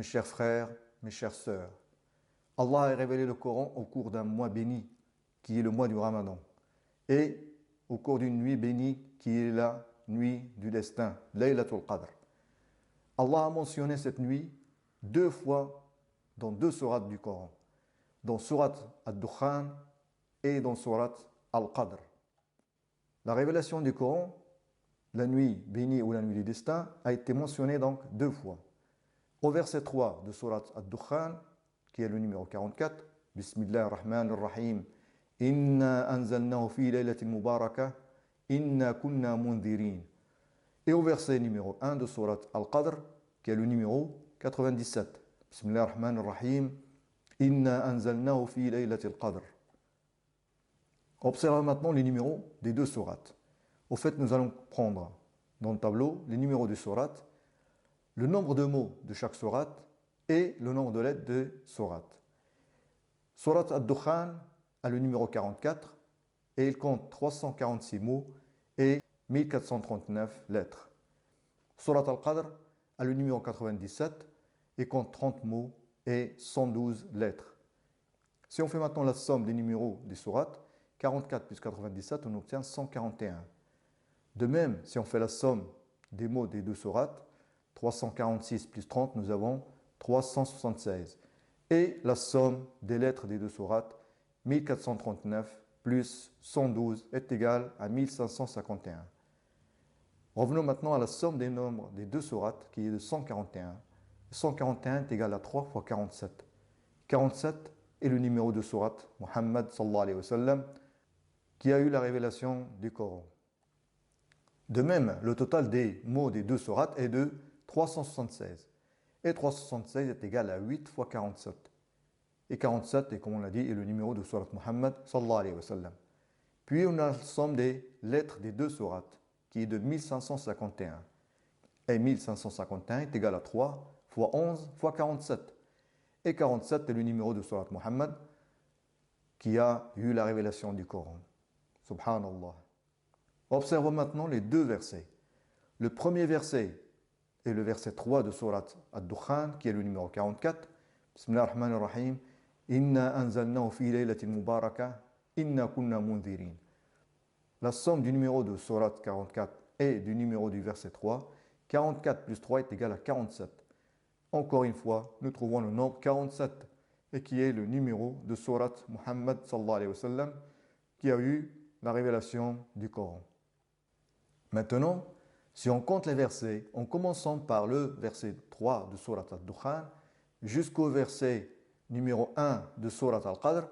Mes chers frères, mes chères sœurs, Allah a révélé le Coran au cours d'un mois béni, qui est le mois du Ramadan, et au cours d'une nuit bénie, qui est la nuit du destin, Laylatul Qadr. Allah a mentionné cette nuit deux fois dans deux sourates du Coran, dans sourate Ad-Dukhan et dans sourate Al-Qadr. La révélation du Coran, la nuit bénie ou la nuit du destin, a été mentionnée donc deux fois. Au verset 3 de sourate Ad-Dukhan, qui est le numéro 44, Bismillah ar-Rahman ar-Rahim, Inna anzalnahu fi laylatin mubarakah, Inna kunna mundhirin. Et au verset numéro 1 de sourate Al-Qadr, qui est le numéro 97, Bismillah ar-Rahman ar-Rahim, Inna anzalnahu fi laylatil Qadr. Observez maintenant les numéros des deux sourates. Au fait, nous allons prendre dans le tableau les numéros des sourates, le nombre de mots de chaque sourate et le nombre de lettres de sourate. Sourate Ad-Dukhan a le numéro 44 et il compte 346 mots et 1439 lettres. Sourate Al-Qadr a le numéro 97 et compte 30 mots et 112 lettres. Si on fait maintenant la somme des numéros des sourates, 44 plus 97, on obtient 141. De même, si on fait la somme des mots des deux sourates, 346 plus 30, nous avons 376. Et la somme des lettres des deux sourates, 1439 plus 112 est égal à 1551. Revenons maintenant à la somme des nombres des deux sourates qui est de 141. 141 est égal à 3 fois 47. 47 est le numéro de sourate Muhammad sallallahu alayhi wa sallam qui a eu la révélation du Coran. De même, le total des mots des deux sourates est de 376. Et 376 est égal à 8 fois 47. Et 47, comme on l'a dit, est le numéro de sourate Muhammad sallallahu alayhi wa sallam. Puis on a la somme des lettres des deux sourates, qui est de 1551. Et 1551 est égal à 3 fois 11 fois 47. Et 47 est le numéro de sourate Muhammad qui a eu la révélation du Coran. Subhanallah. Observons maintenant les deux versets. Le premier verset est le verset 3 de sourate Ad-Dukhan, qui est le numéro 44. Bismillah ar-Rahman ar-Rahim. Inna anzalnahu fi laylatin mubarakah, inna kunna mundhirin. La somme du numéro de sourate 44 et du numéro du verset 3, 44 plus 3 est égal à 47. Encore une fois, nous trouvons le nombre 47 et qui est le numéro de sourate Muhammad sallallahu alayhi wa sallam qui a eu la révélation du Coran. Maintenant, si on compte les versets, en commençant par le verset 3 de sourate Ad-Dukhan jusqu'au verset numéro 1 de sourate Al-Qadr,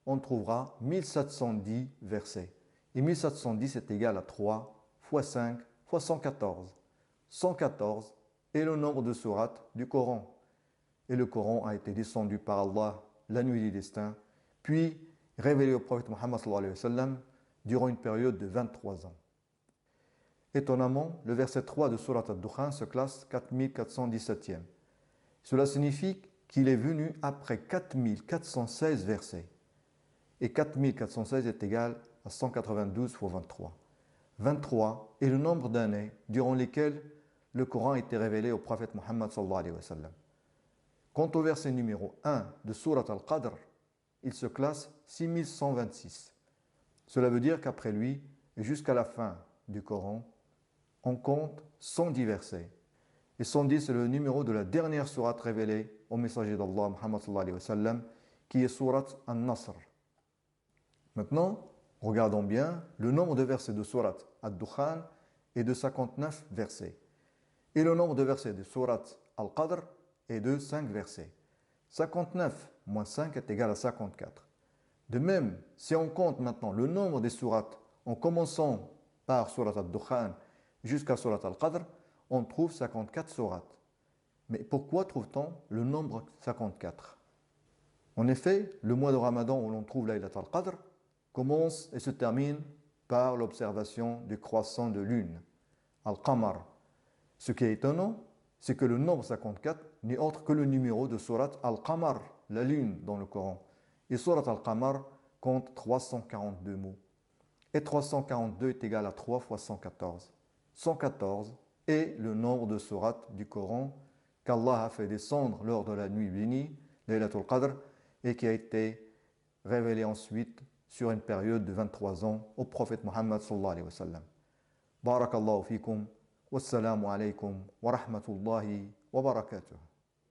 on trouvera 1710 versets. Et 1710 est égal à 3 fois 5 fois 114. 114 est le nombre de sourates du Coran. Et le Coran a été descendu par Allah la nuit du destin, puis révélé au prophète Muhammad sallallahu alayhi wa sallam durant une période de 23 ans. Étonnamment, le verset 3 de Surat Ad-Dukhan se classe 4417e. Cela signifie qu'il est venu après 4416 versets. Et 4416 est égal à 192 fois 23. 23 est le nombre d'années durant lesquelles le Coran a été révélé au prophète Muhammad sallallahu alayhi wa sallam. Quant au verset numéro 1 de Surat Al-Qadr, il se classe 6126. Cela veut dire qu'après lui, et jusqu'à la fin du Coran, on compte 110 versets. Et 110 c'est le numéro de la dernière sourate révélée au messager d'Allah, Muhammad sallallahu alayhi wa sallam, qui est Surat An-Nasr. Maintenant, regardons bien, le nombre de versets de Surat Ad-Dukhan est de 59 versets. Et le nombre de versets de Surat Al-Qadr est de 5 versets. 59 moins 5 est égal à 54. De même, si on compte maintenant le nombre des sourates en commençant par Surat Ad-Dukhan jusqu'à Surat Al-Qadr, on trouve 54 sourates. Mais pourquoi trouve-t-on le nombre 54? En effet, le mois de Ramadan où l'on trouve Laylat al-Qadr commence et se termine par l'observation du croissant de lune, Al-Qamar. Ce qui est étonnant, c'est que le nombre 54 n'est autre que le numéro de Surat Al-Qamar, la lune dans le Coran. Et Surat Al-Qamar compte 342 mots. Et 342 est égal à 3 fois 114. 114 est le nombre de sourates du Coran qu'Allah a fait descendre lors de la nuit bénie, Laylatul Qadr, et qui a été révélé ensuite sur une période de 23 ans au prophète Muhammad sallallahu alayhi wa sallam. Barakallahu fikum, wassalamu alaykum wa rahmatullahi wa barakatuh.